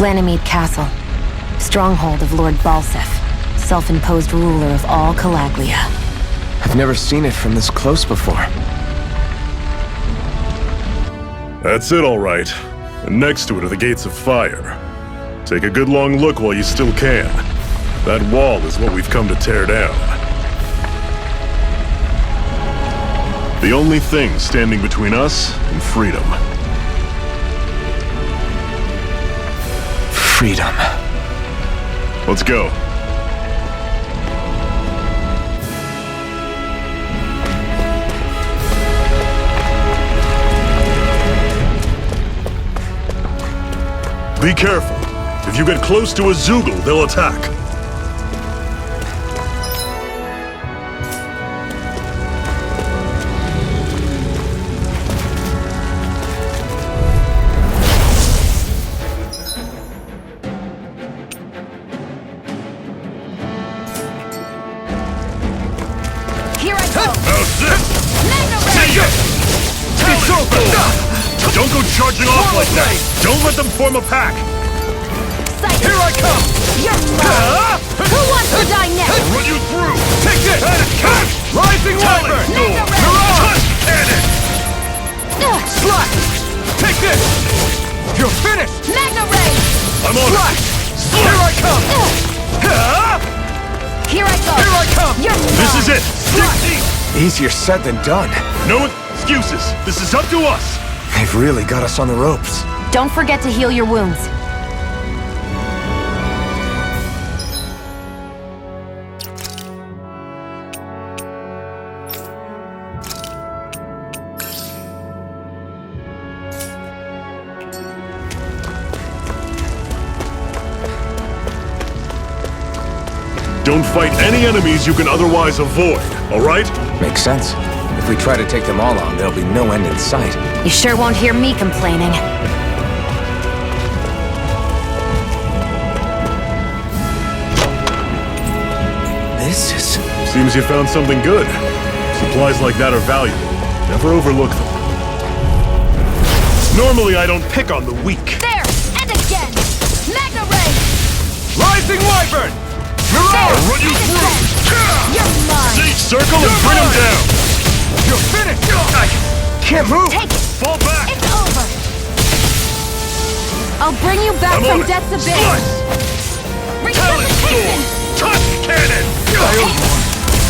Ganymede Castle, stronghold of Lord Balsef, self-imposed ruler of all Calaglia. I've never seen it from this close before. That's it, all right. And next to it are the Gates of Fire. Take a good long look while you still can. That wall is what we've come to tear down. The only thing standing between us and freedom. Freedom. Let's go. Be careful. If you get close to a Zoogle, they'll attack. Here I go! How's this? Magna Ray! It's over! Don't go charging off like that! Don't let them form a pack! Here I come! You're mine! Who wants to die next? I'll run you through! Take this! Rising Wyvern! Magna Ray! Touch cannon! Slash! Take this! You're finished! Magna Ray! I'm on Slash! it! Here I come! Here I go! Here I come! You're mine! This is it! Dig deep! Easier said than done. No excuses! This is up to us! They've really got us on the ropes. Don't forget to heal your wounds. Don't fight any enemies you can otherwise avoid, alright? Makes sense. If we try to take them all on, there'll be no end in sight. You sure won't hear me complaining. This is... Seems you found something good. Supplies like that are valuable. Never overlook them. Normally I don't pick on the weak. There! And again! Magna Ray! Rising Wyvern! I'll run you through! You're mine! Siege circle and bring them down! You're finished! I Can't move! Take it! fall back! It's over! I'll bring you back I'm from on it. death's abyss! Slice! Talon Resuscitation! storm! Touch cannon!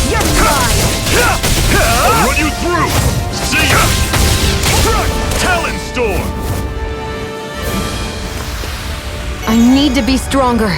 You're mine! I'll run you through! See ya! Talon storm! I need to be stronger.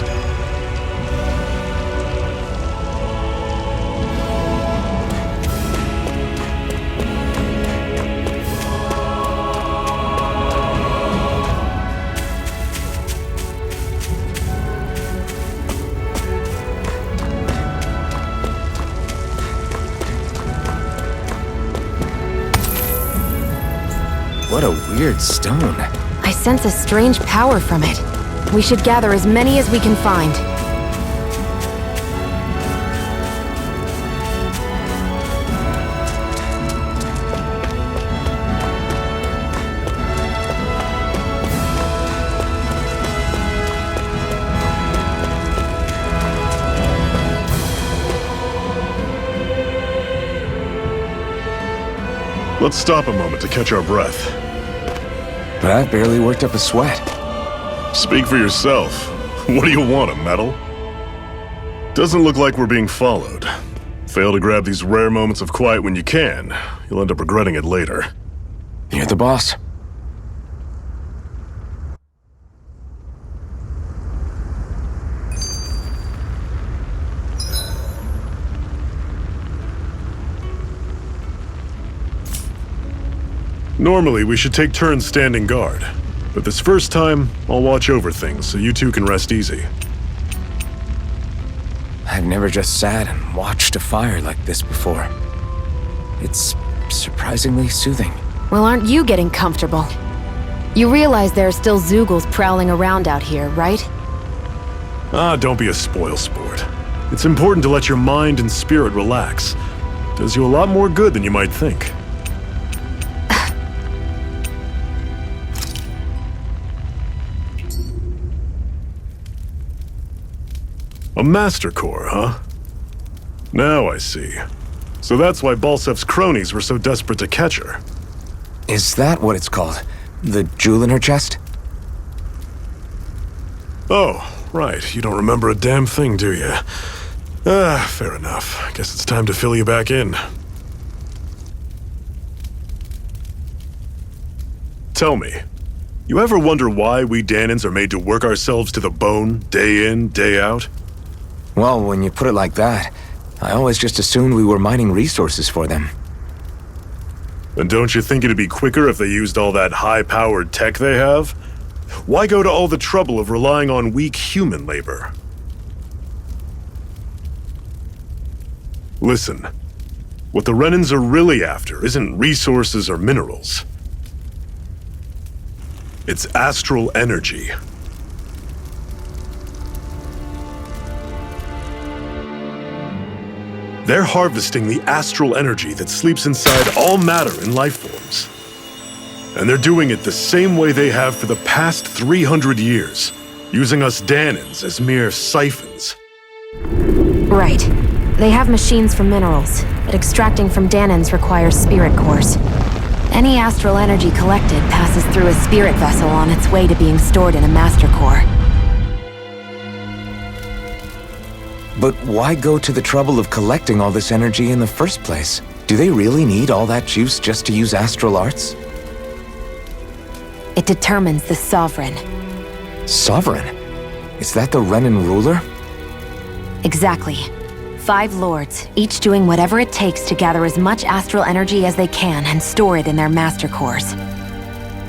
What a weird stone. I sense a strange power from it. We should gather as many as we can find. Let's stop a moment to catch our breath. That barely worked up a sweat. Speak for yourself. What do you want, a medal? Doesn't look like we're being followed. Fail to grab these rare moments of quiet when you can. You'll end up regretting it later. You're the boss. Normally, we should take turns standing guard. But this first time, I'll watch over things so you two can rest easy. I've never just sat and watched a fire like this before. It's surprisingly soothing. Well, aren't you getting comfortable? You realize there are still Zoogles prowling around out here, right? Ah, don't be a spoil sport. It's important to let your mind and spirit relax. Does you a lot more good than you might think. A Master Core, huh? Now I see. So that's why Balsef's cronies were so desperate to catch her. Is that what it's called? The jewel in her chest? Oh, right. You don't remember a damn thing, do you? Fair enough. Guess it's time to fill you back in. Tell me, you ever wonder why we Danans are made to work ourselves to the bone, day in, day out? Well, when you put it like that, I always just assumed we were mining resources for them. And don't you think it'd be quicker if they used all that high-powered tech they have? Why go to all the trouble of relying on weak human labor? Listen, what the Renans are really after isn't resources or minerals. It's astral energy. They're harvesting the astral energy that sleeps inside all matter in life forms. And they're doing it the same way they have for the past 300 years, using us Danans as mere siphons. Right. They have machines for minerals, but extracting from Danans requires spirit cores. Any astral energy collected passes through a spirit vessel on its way to being stored in a master core. But why go to the trouble of collecting all this energy in the first place? Do they really need all that juice just to use astral arts? It determines the Sovereign. Sovereign? Is that the Renan ruler? Exactly. 5 lords, each doing whatever it takes to gather as much astral energy as they can and store it in their master cores.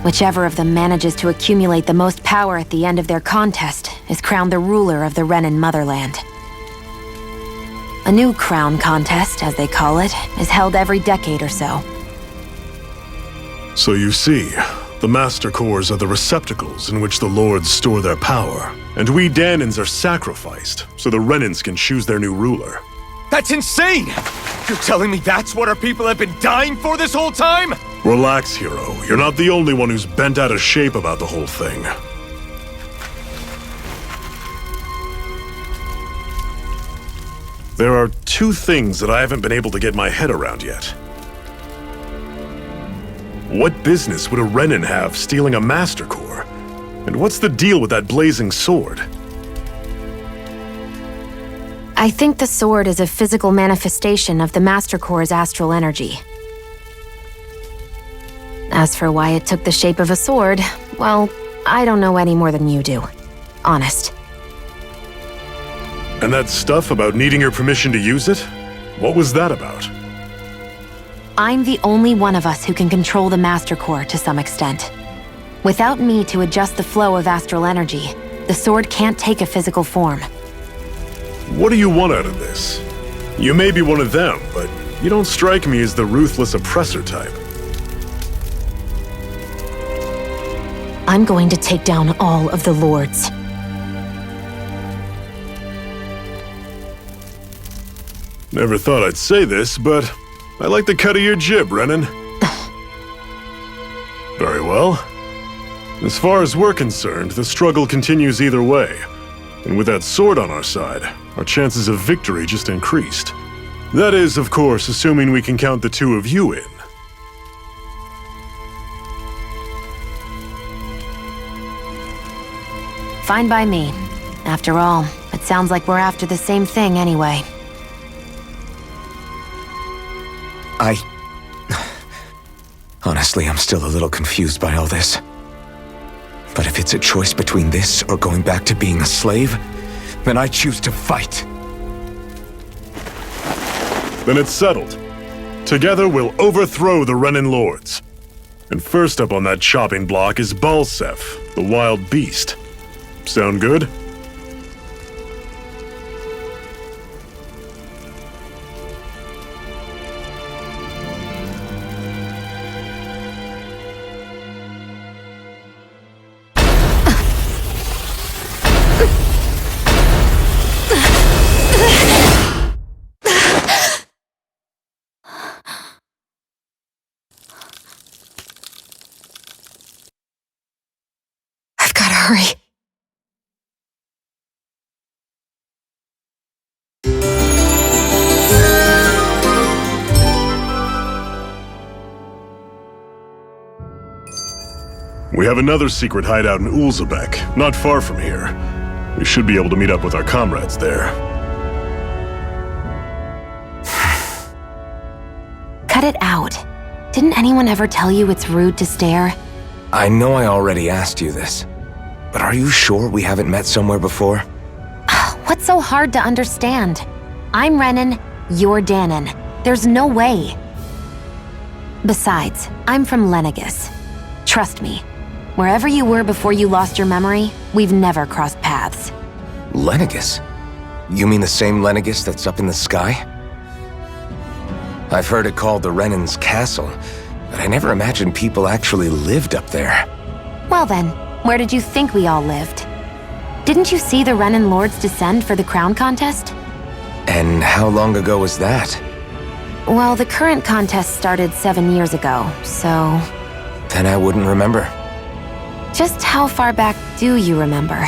Whichever of them manages to accumulate the most power at the end of their contest is crowned the ruler of the Renan motherland. A new crown contest, as they call it, is held every decade or so. So you see, the Master Cores are the receptacles in which the Lords store their power. And we Danans are sacrificed, so the Renans can choose their new ruler. That's insane! You're telling me that's what our people have been dying for this whole time? Relax, hero. You're not the only one who's bent out of shape about the whole thing. There are 2 things that I haven't been able to get my head around yet. What business would a Renan have stealing a Master Core? And what's the deal with that blazing sword? I think the sword is a physical manifestation of the Master Core's astral energy. As for why it took the shape of a sword, well, I don't know any more than you do. Honest. And that stuff about needing your permission to use it? What was that about? I'm the only one of us who can control the Master Core to some extent. Without me to adjust the flow of astral energy, the sword can't take a physical form. What do you want out of this? You may be one of them, but you don't strike me as the ruthless oppressor type. I'm going to take down all of the lords. Never thought I'd say this, but I like the cut of your jib, Renan. Very well. As far as we're concerned, the struggle continues either way. And with that sword on our side, our chances of victory just increased. That is, of course, assuming we can count the 2 of you in. Fine by me. After all, it sounds like we're after the same thing anyway. Honestly, I'm still a little confused by all this. But if it's a choice between this or going back to being a slave, then I choose to fight. Then it's settled. Together we'll overthrow the Renan Lords. And first up on that chopping block is Balsef, the wild beast. Sound good? I've gotta hurry. We have another secret hideout in Ulzebek, not far from here. We should be able to meet up with our comrades there. Cut it out. Didn't anyone ever tell you it's rude to stare? I know I already asked you this, but are you sure we haven't met somewhere before? What's so hard to understand? I'm Renan, you're Danon. There's no way. Besides, I'm from Lenegis. Trust me, wherever you were before you lost your memory, we've never crossed paths. Lenegis? You mean the same Lenegis that's up in the sky? I've heard it called the Renan's Castle, but I never imagined people actually lived up there. Well then, where did you think we all lived? Didn't you see the Renan Lords descend for the crown contest? And how long ago was that? Well, the current contest started 7 years ago, so... Then I wouldn't remember. Just how far back do you remember?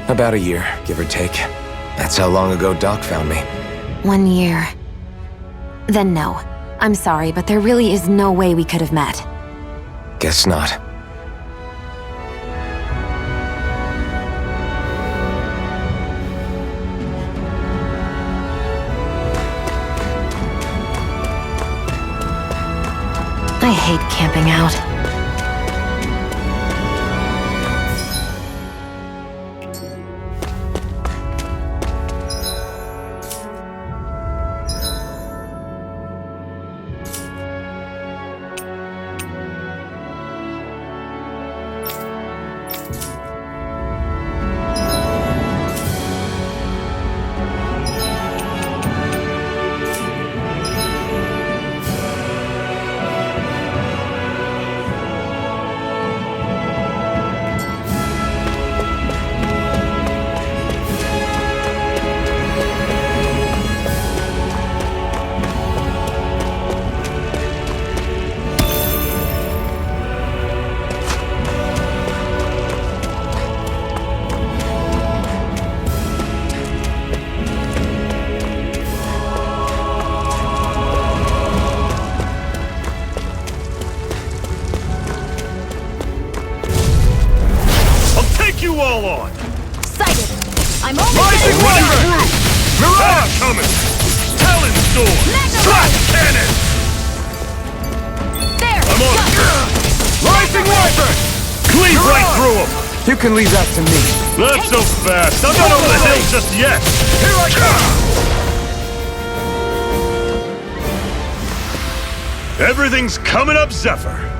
About a year, give or take. That's how long ago Doc found me. 1 year. Then no. I'm sorry, but there really is no way we could have met. Guess not. I hate camping out. You all on! Sighted! I'm only Rising getting Wonder! Mirage coming! Talon Storm! Slash Cannon! There! I'm on it! Rising Wyvern! Cleave right through him! You can leave that to me. Not so fast! I'm not over the hill just yet! Here I come! Everything's coming up, Zephyr!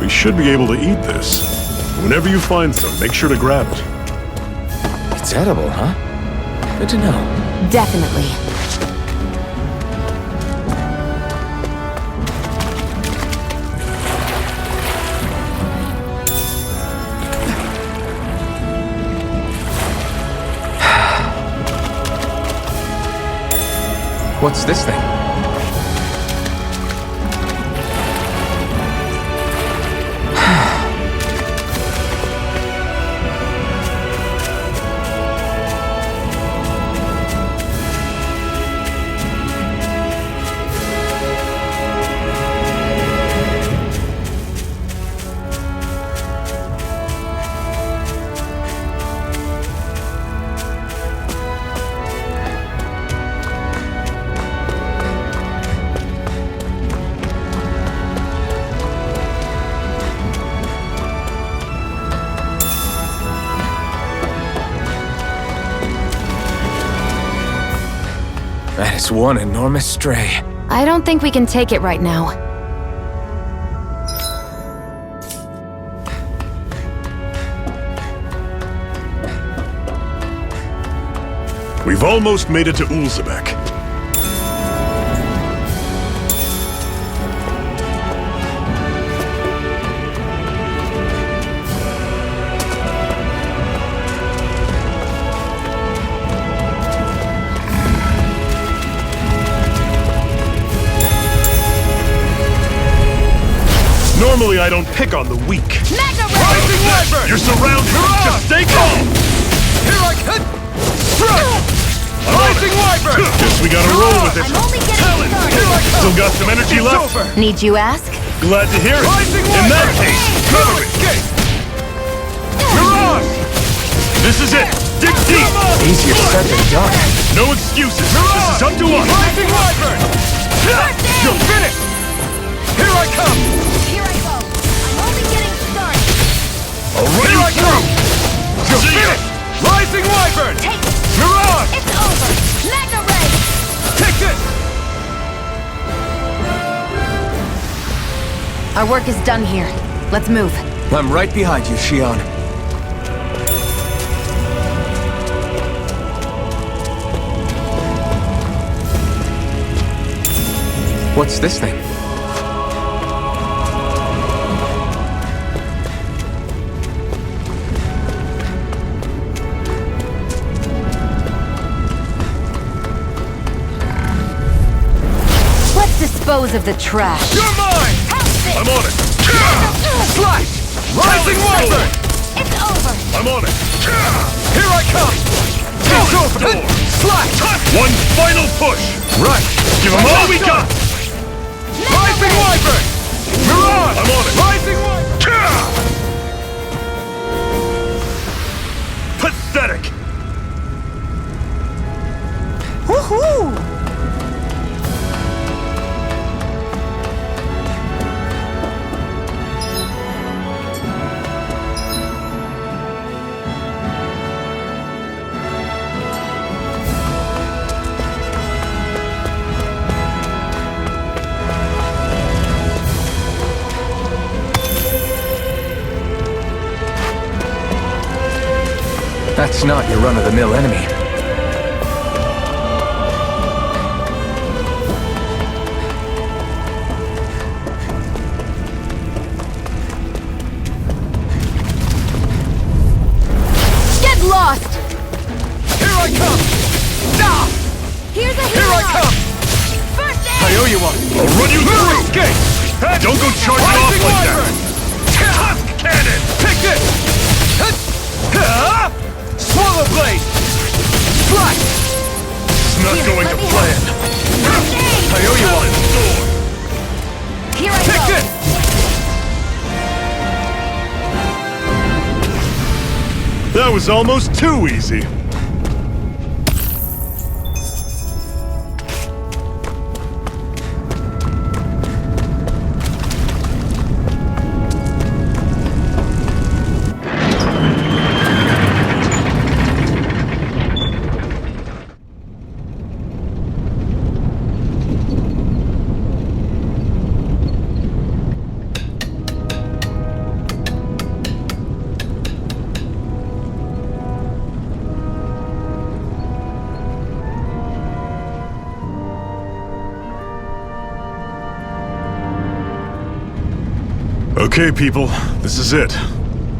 We should be able to eat this. Whenever you find some, make sure to grab it. It's edible, huh? Good to know. Definitely. What's this thing? That is one enormous stray. I don't think we can take it right now. We've almost made it to Ulzebek. Normally I don't pick on the weak. Rising Wyvern! You're surrounded. Just stay calm. Here I come! Rising Wyvern! Guess we gotta roll with it. I'm only getting started. Here I come! Still got some energy It's left. over! Need you ask? Glad to hear it. Rising In that Wyvern! case, No cover it. escape! Mirage! This is it. Dig deep. Easier said than done. No excuses. This is up to us. Rising Wyvern! You're finished! Here I come! Here I go. I'm only getting started. I'll run Here you I come! through. You're See ya. finished! Rising Wyvern! Take it. Mirage! It's over. Mega Ray. Take this! Our work is done here. Let's move. I'm right behind you, Shion. What's this thing? Let's dispose of the trash. You're mine! I'm on it. Slash! Rising Wyvern! It's over. I'm on it. Here I come! It's over! Door. Slash! One final push. Right! Give them all we got. Rising Wyvern! Mirage! I'm on it. Rising Wyvern! Pathetic. Woohoo! That's not your run-of-the-mill enemy. Get lost! Here I come! Now! Here's a Here I come! First aid! I owe you one! I'll run you No through. escape! Don't go charging off Rising like Wyvern! that. Tusk cannon. Take this! Swallow blade! Slash! It's not Here, going let to me plan. First aid! I owe you one! Here I Take go! this! That was almost too easy. Okay, people, this is it.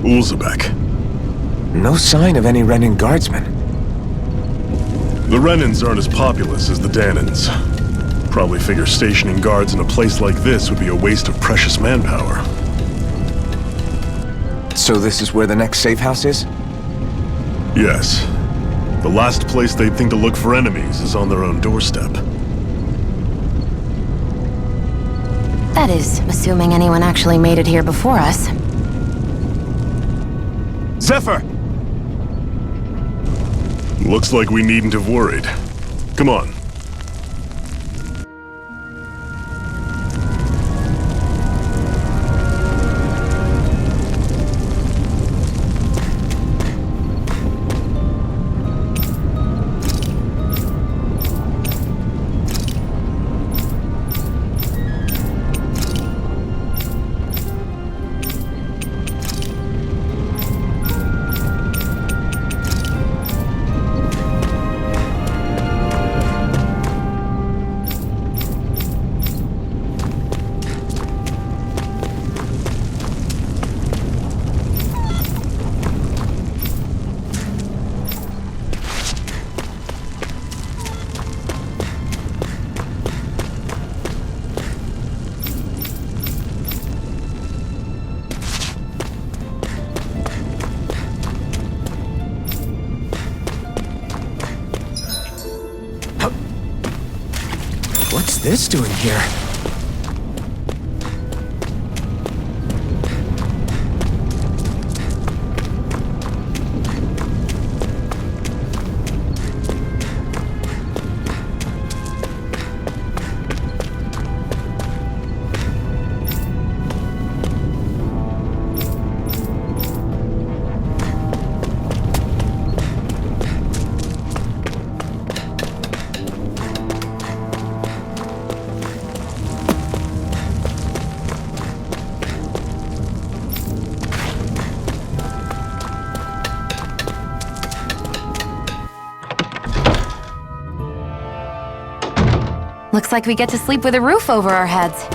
Ulzebek. No sign of any Renin guardsmen. The Renins aren't as populous as the Danins. Probably figure stationing guards in a place like this would be a waste of precious manpower. So this is where the next safe house is? Yes. The last place they'd think to look for enemies is on their own doorstep. That is, assuming anyone actually made it here before us. Zephyr! Looks like we needn't have worried. Come on. this doing here? Looks like we get to sleep with a roof over our heads.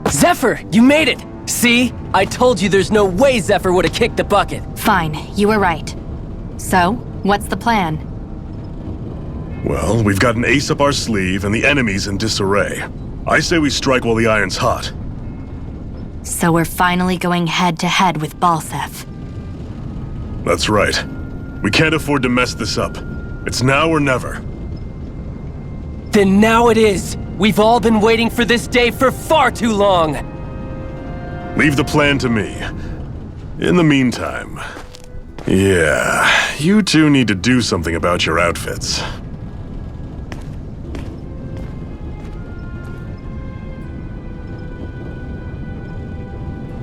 Zephyr, you made it! See? I told you there's no way Zephyr would have kicked the bucket. Fine, you were right. So, what's the plan? Well, we've got an ace up our sleeve and the enemy's in disarray. I say we strike while the iron's hot. So we're finally going head-to-head with Balsef. That's right. We can't afford to mess this up. It's now or never. Then now it is! We've all been waiting for this day for far too long! Leave the plan to me. In the meantime... yeah, you two need to do something about your outfits.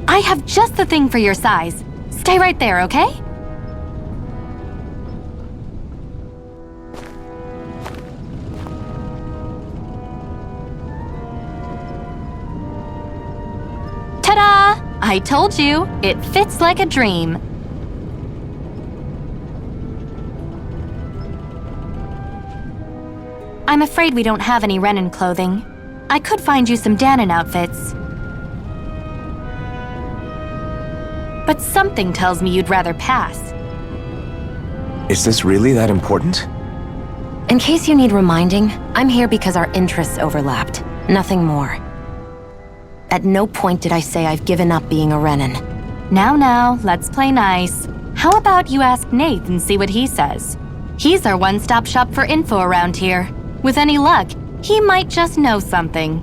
I have just the thing for your size. Stay right there, okay? Ta-da! I told you, it fits like a dream. I'm afraid we don't have any Renin clothing. I could find you some Danon outfits. But something tells me you'd rather pass. Is this really that important? In case you need reminding, I'm here because our interests overlapped. Nothing more. At no point did I say I've given up being a Renin. Now, let's play nice. How about you ask Nate and see what he says? He's our one-stop shop for info around here. With any luck, he might just know something.